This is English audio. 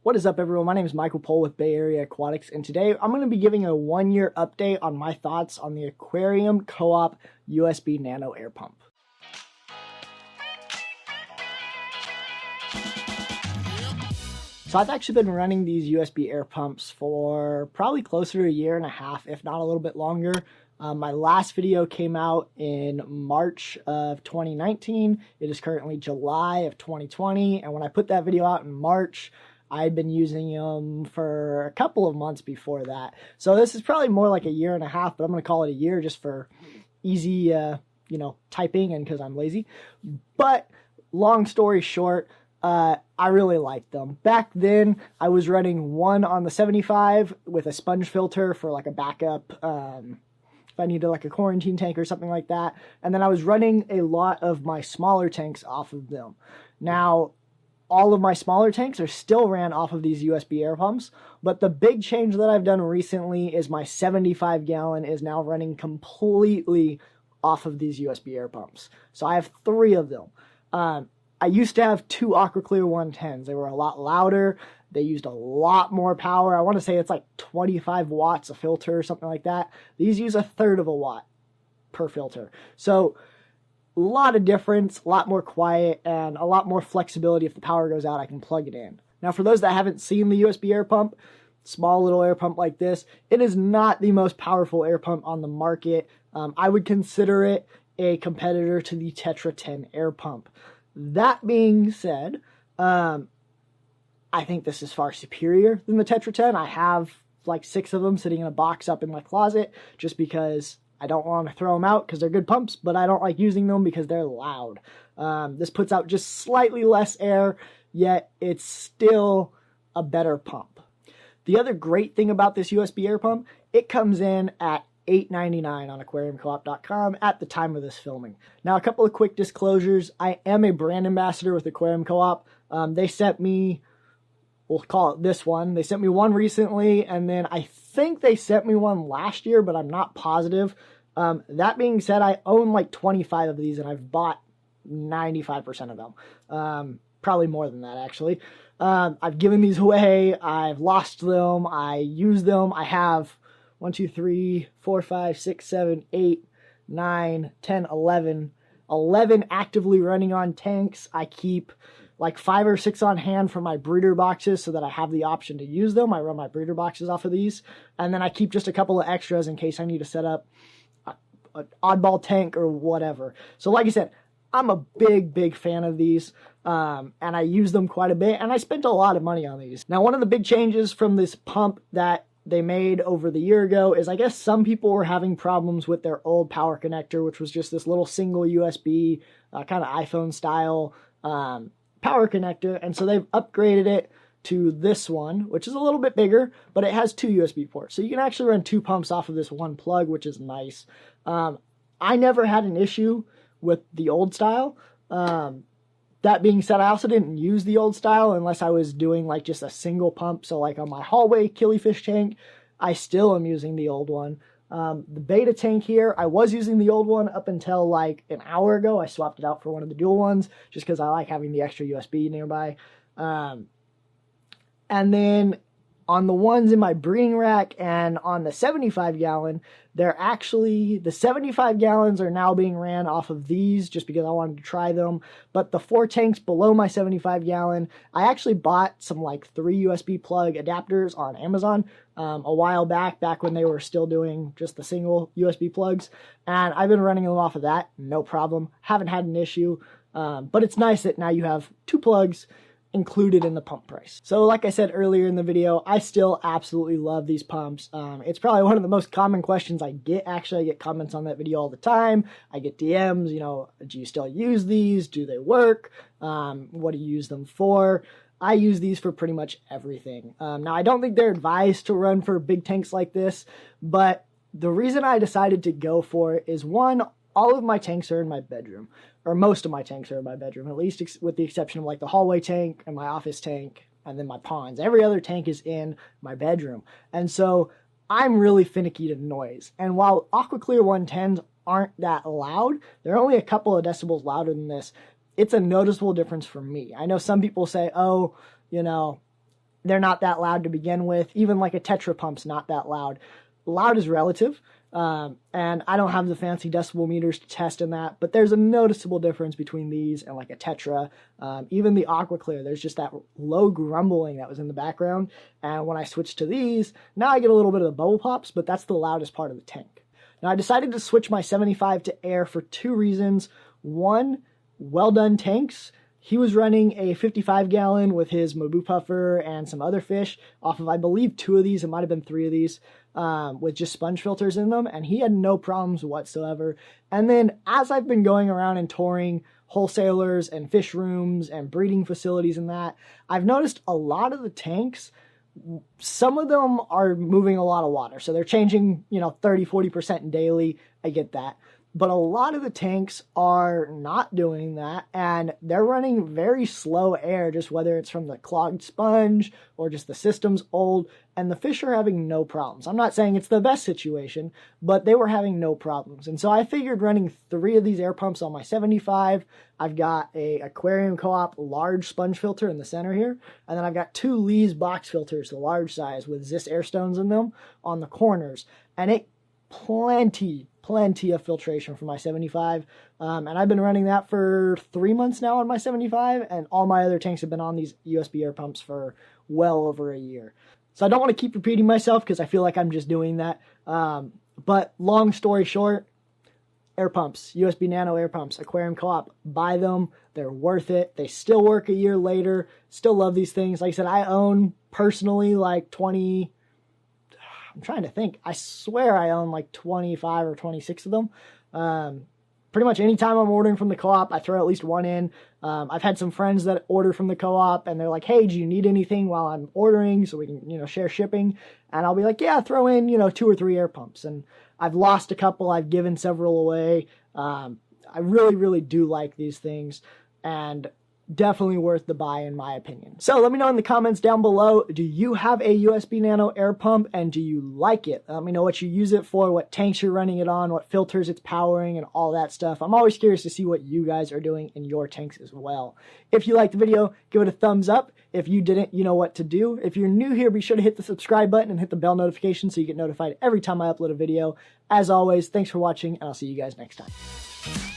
What is up, everyone? My name is Michael Pohl with Bay Area Aquatics, and today I'm going to be giving a one-year update on my thoughts on the Aquarium Co-op USB Nano air pump. So I've actually been running these USB air pumps for probably closer to a year and a half, if not a little bit longer. My last video came out in March of 2019. It is currently July of 2020, and when I put that video out in March, I had been using them for a couple of months before that. So this is probably more like a year and a half, but I'm going to call it a year just for easy, typing and because I'm lazy. But long story short, I really liked them. Back then, I was running one on the 75 with a sponge filter for like a backup, if I needed like a quarantine tank or something like that. And then I was running a lot of my smaller tanks off of them. Now, all of my smaller tanks are still ran off of these USB air pumps, but the big change that I've done recently is my 75 gallon is now running completely off of these USB air pumps. So I have 3 of them. I used to have 2 AquaClear 110s. They were a lot louder. They used a lot more power. I want to say it's like 25 watts a filter or something like that. These use 1/3 of a watt per filter. So a lot of difference, a lot more quiet, and a lot more flexibility. If the power goes out, I can plug it in. Now, for those that haven't seen the USB air pump, small little air pump like this, it is not the most powerful air pump on the market. I would consider it a competitor to the Tetra 10 air pump. That being said, I think this is far superior than the Tetra 10. I have like 6 of them sitting in a box up in my closet just because I don't want to throw them out because they're good pumps, but I don't like using them because they're loud. This puts out just slightly less air, yet it's still a better pump. The other great thing about this USB air pump, it comes in at $8.99 on aquariumcoop.com at the time of this filming. Now, a couple of quick disclosures. I am a brand ambassador with Aquarium Co-op. They sent me, we'll call it this one. They sent me one recently, and then I think they sent me one last year, but I'm not positive. That being said, I own like 25 of these, and I've bought 95% of them. Probably more than that, actually. I've given these away. I've lost them. I use them. I have 1, 2, 3, 4, 5, 6, 7, 8, 9, 10, 11. 11 actively running on tanks. I keep like 5 or 6 on hand for my breeder boxes so that I have the option to use them. I run my breeder boxes off of these. And then I keep just a couple of extras in case I need to set up an oddball tank or whatever. So like I said, I'm a big fan of these. And I use them quite a bit. And I spent a lot of money on these. Now, one of the big changes from this pump that they made over the year ago is I guess some people were having problems with their old power connector, which was just this little single USB kind of iPhone style power connector. And so they've upgraded it to this one, which is a little bit bigger, but it has 2 USB ports. So you can actually run 2 pumps off of this one plug, which is nice. I never had an issue with the old style. That being said, I also didn't use the old style unless I was doing like just a single pump. So like on my hallway killifish tank, I still am using the old one. The beta tank here, I was using the old one up until like an hour ago. I swapped it out for one of the dual ones just because I like having the extra USB nearby. And then on the ones in my breeding rack and on the 75 gallon, they're actually, the 75 gallons are now being ran off of these just because I wanted to try them. But the 4 tanks below my 75 gallon, I actually bought some like 3 USB plug adapters on Amazon a while back when they were still doing just the single USB plugs. And I've been running them off of that, no problem. Haven't had an issue. But it's nice that now you have 2 plugs included in the pump price. So like I said earlier in the video, I still absolutely love these pumps. It's probably one of the most common questions I get. Actually, I get comments on that video all the time. I get DMs, do you still use these? Do they work? What do you use them for? I use these for pretty much everything. Now, I don't think they're advised to run for big tanks like this, but the reason I decided to go for it is, one, all of my tanks are in my bedroom, or most of my tanks are in my bedroom, at least with the exception of like the hallway tank and my office tank and then my ponds. Every other tank is in my bedroom. And so I'm really finicky to noise. And while AquaClear 110s aren't that loud, they're only a couple of decibels louder than this. It's a noticeable difference for me. I know some people say, oh, they're not that loud to begin with. Even like a Tetra pump's not that loud. Loud is relative, and I don't have the fancy decibel meters to test in that, but there's a noticeable difference between these and like a Tetra. Even the Aqua Clear, there's just that low grumbling that was in the background, and when I switched to these, now I get a little bit of the bubble pops, but that's the loudest part of the tank. Now I decided to switch my 75 to air for two reasons. One, well done tanks. He was running a 55 gallon with his Mabu puffer and some other fish off of, I believe, 2 of these. It might have been 3 of these with just sponge filters in them. And he had no problems whatsoever. And then as I've been going around and touring wholesalers and fish rooms and breeding facilities and that, I've noticed a lot of the tanks, some of them are moving a lot of water. So they're changing, 30, 40% daily. I get that. But a lot of the tanks are not doing that, and they're running very slow air, just whether it's from the clogged sponge or just the system's old, and the fish are having no problems. I'm not saying it's the best situation, but they were having no problems. And so I figured running 3 of these air pumps on my 75. I've got a Aquarium Co-op large sponge filter in the center here, and then I've got 2 Lee's box filters, the large size with Zis air stones in them on the corners, and it plenty of filtration for my 75, and I've been running that for 3 months now on my 75, and all my other tanks have been on these USB air pumps for well over a year. So I don't want to keep repeating myself because I feel like I'm just doing that, but long story short, air pumps, USB Nano air pumps, Aquarium Co-op, buy them. They're worth it. They still work a year later. Still love these things. Like I said, I own personally like 20, I'm trying to think. I swear I own like 25 or 26 of them. Pretty much anytime I'm ordering from the co-op, I throw at least one in. I've had some friends that order from the co-op, and they're like, hey, do you need anything while I'm ordering so we can, share shipping? And I'll be like, yeah, throw in, 2 or 3 air pumps. And I've lost a couple. I've given several away. I really, really do like these things, and definitely worth the buy in my opinion. So let me know in the comments down below, do you have a USB Nano air pump and do you like it? Let me know what you use it for, what tanks you're running it on, what filters it's powering, and all that stuff. I'm always curious to see what you guys are doing in your tanks as well. If you liked the video, give it a thumbs up. If you didn't, you know what to do. If you're new here, be sure to hit the subscribe button and hit the bell notification so you get notified every time I upload a video. As always, thanks for watching, and I'll see you guys next time.